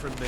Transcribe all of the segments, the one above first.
from me.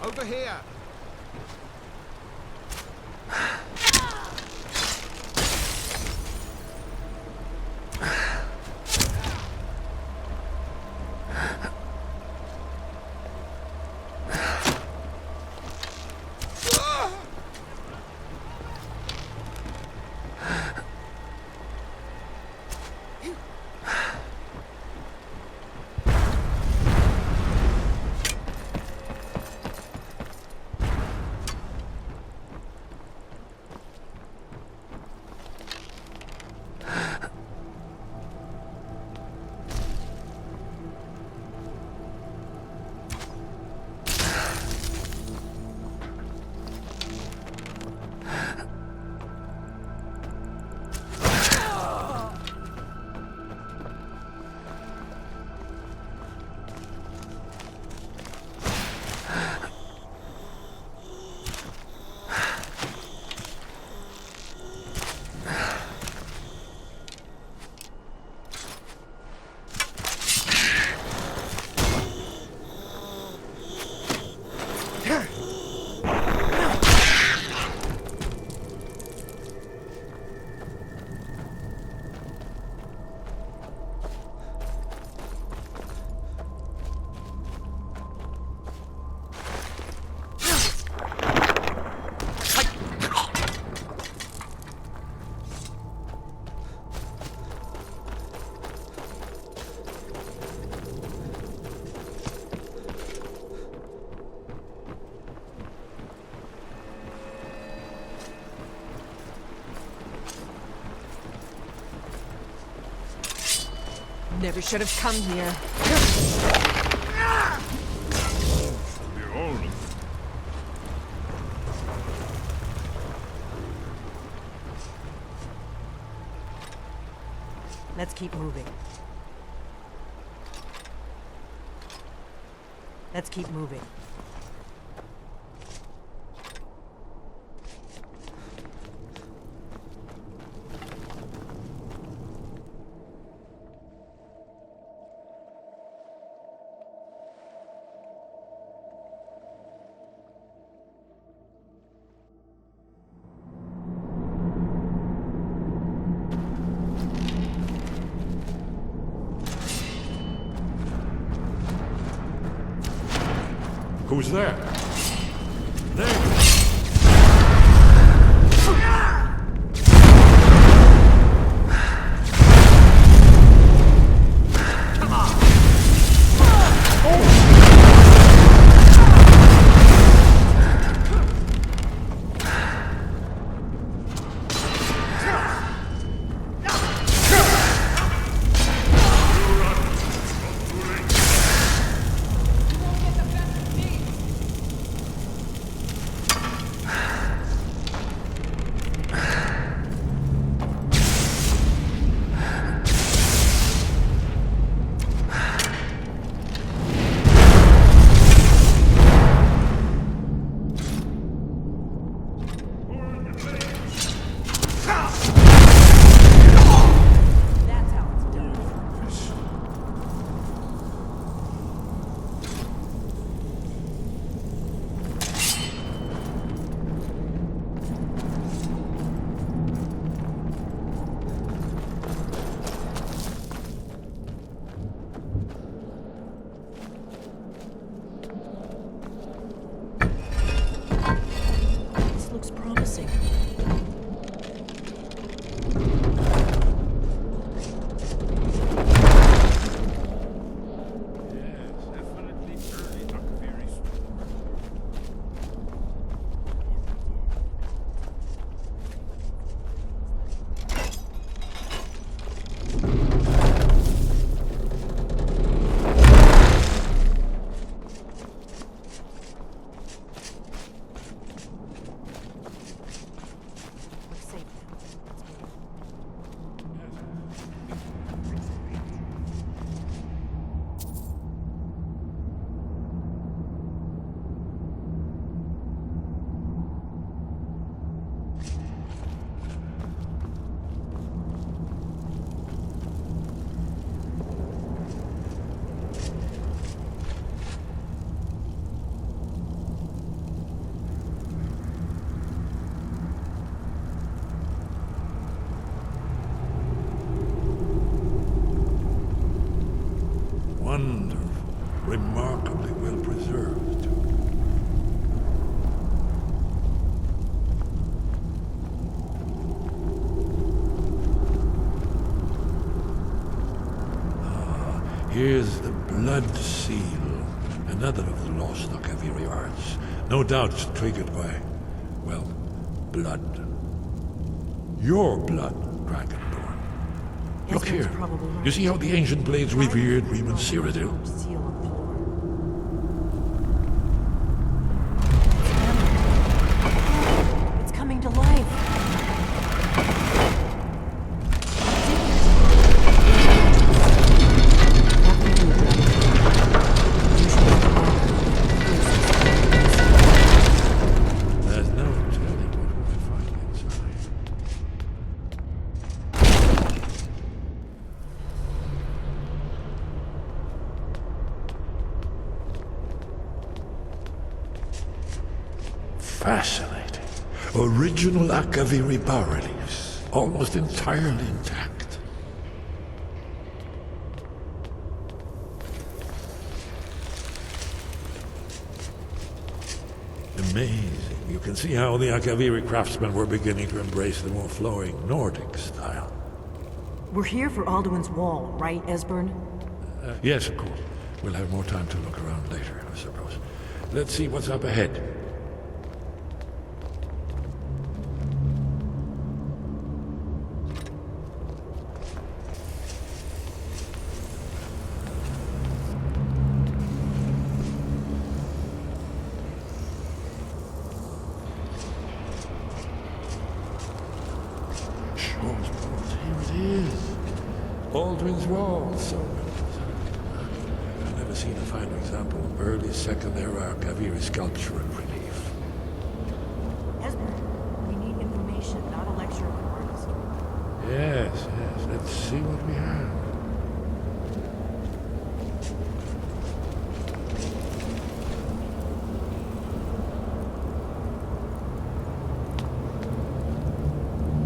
Over here! Never should have come here. Let's keep moving. Let's keep moving. Who's there? There! Here's the blood seal, another of the lost Akaviri arts. No doubt triggered by, well, blood. Your blood, Dragonborn. Look here. You see how the ancient blades revered Riemann Cyrodiil? Seal on the floor. It's coming to life. There's no telling what we'll find inside. Fascinating. Original Akaviri bas-reliefs, almost entirely intact. Amazing. You can see how the Akaviri craftsmen were beginning to embrace the more flowing Nordic style. We're here for Alduin's wall, right, Esbern? Yes, of course. We'll have more time to look around later, I suppose. Let's see what's up ahead. Here it is. Alduin's wall. So I've never seen a finer example of early Second Era Akaviri sculpture and relief. Esbern, we need information, not a lecture on artistry. Yes. Let's see what we have.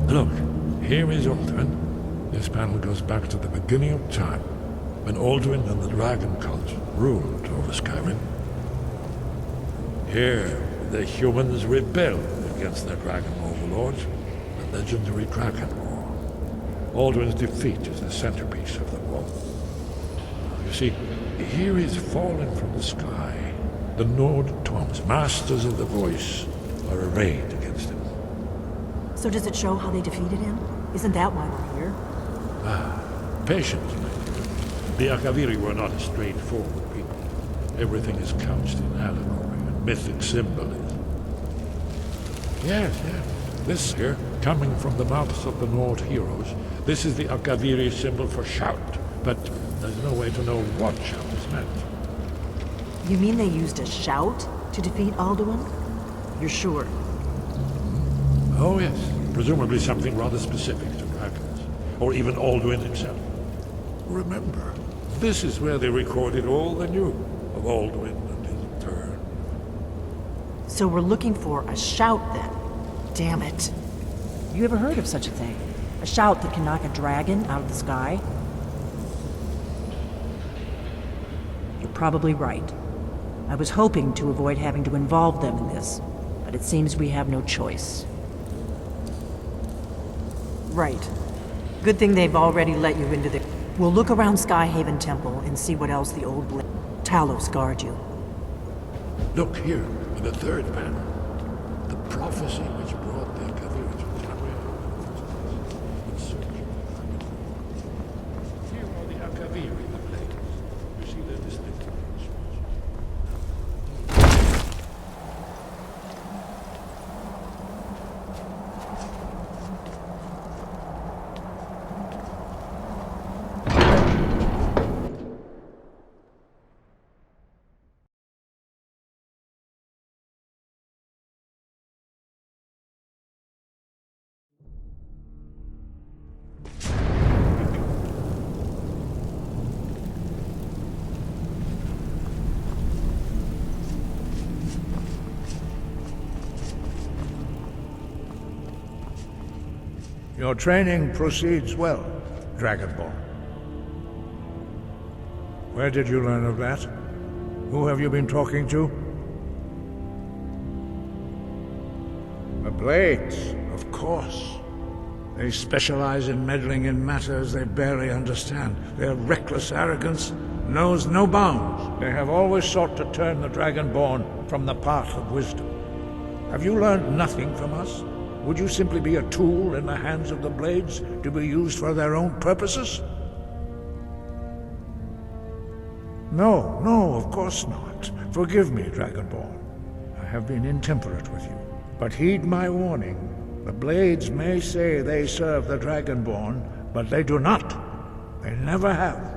Look, here is Alduin. This panel goes back to the beginning of time, when Alduin and the dragon cult ruled over Skyrim. Here, the humans rebelled against their dragon overlords, the legendary Dragon War. Alduin's defeat is the centerpiece of the wall. You see, here is fallen from the sky. The Nord Toms, masters of the voice, are arrayed against him. So does it show how they defeated him? Isn't that why we're here? Patience, my dear. The Akaviri were not a straightforward people. Everything is couched in allegory and mythic symbolism. Yes. This here, coming from the mouths of the Nord heroes, this is the Akaviri symbol for shout, but there's no way to know what shout is meant. You mean they used a shout to defeat Alduin? You're sure? Oh yes, presumably something rather specific to dragons, or even Alduin himself. Remember, this is where they recorded all they knew of Alduin and his turn. So we're looking for a shout then. Damn it. You ever heard of such a thing? A shout that can knock a dragon out of the sky? You're probably right. I was hoping to avoid having to involve them in this, but it seems we have no choice. Right. Good thing they've already let you into the... We'll look around Skyhaven Temple and see what else the old Talos guard you. Look here, in the third panel. The prophecy which brought the Akaviri to Talos. Here are the Akaviri, the blades. You see their distinctive features. Your training proceeds well, Dragonborn. Where did you learn of that? Who have you been talking to? The Blades, of course. They specialize in meddling in matters they barely understand. Their reckless arrogance knows no bounds. They have always sought to turn the Dragonborn from the path of wisdom. Have you learned nothing from us? Would you simply be a tool in the hands of the Blades to be used for their own purposes? No, no, of course not. Forgive me, Dragonborn. I have been intemperate with you. But heed my warning. The Blades may say they serve the Dragonborn, but they do not. They never have.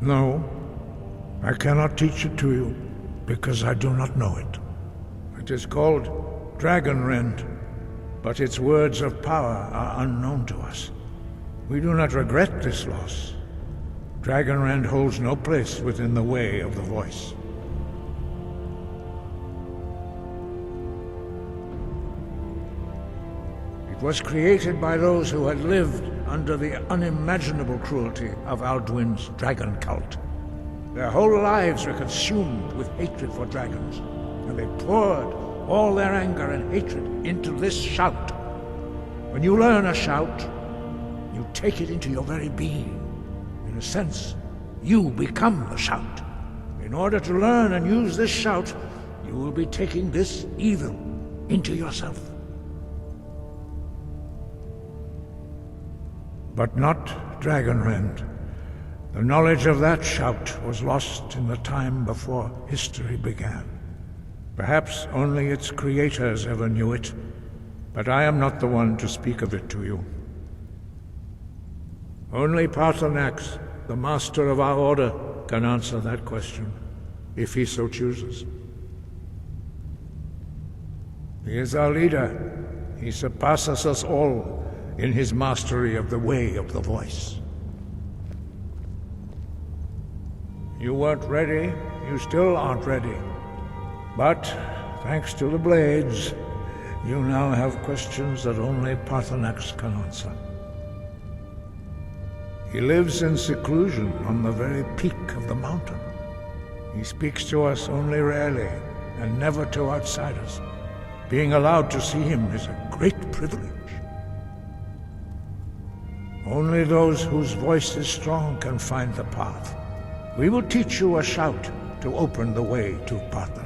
No, I cannot teach it to you, because I do not know it. It is called Dragonrend, but its words of power are unknown to us. We do not regret this loss. Dragonrend holds no place within the way of the voice. It was created by those who had lived under the unimaginable cruelty of Alduin's dragon cult. Their whole lives were consumed with hatred for dragons, and they poured all their anger and hatred into this shout. When you learn a shout, you take it into your very being. In a sense, you become the shout. In order to learn and use this shout, you will be taking this evil into yourself. But not Dragonrend. The knowledge of that shout was lost in the time before history began. Perhaps only its creators ever knew it, but I am not the one to speak of it to you. Only Paarthurnax, the master of our order, can answer that question, if he so chooses. He is our leader. He surpasses us all in his mastery of the way of the voice. You weren't ready. You still aren't ready. But, thanks to the Blades, you now have questions that only Paarthurnax can answer. He lives in seclusion on the very peak of the mountain. He speaks to us only rarely, and never to outsiders. Being allowed to see him is a great privilege. Only those whose voice is strong can find the path. We will teach you a shout to open the way to Paarthurnax.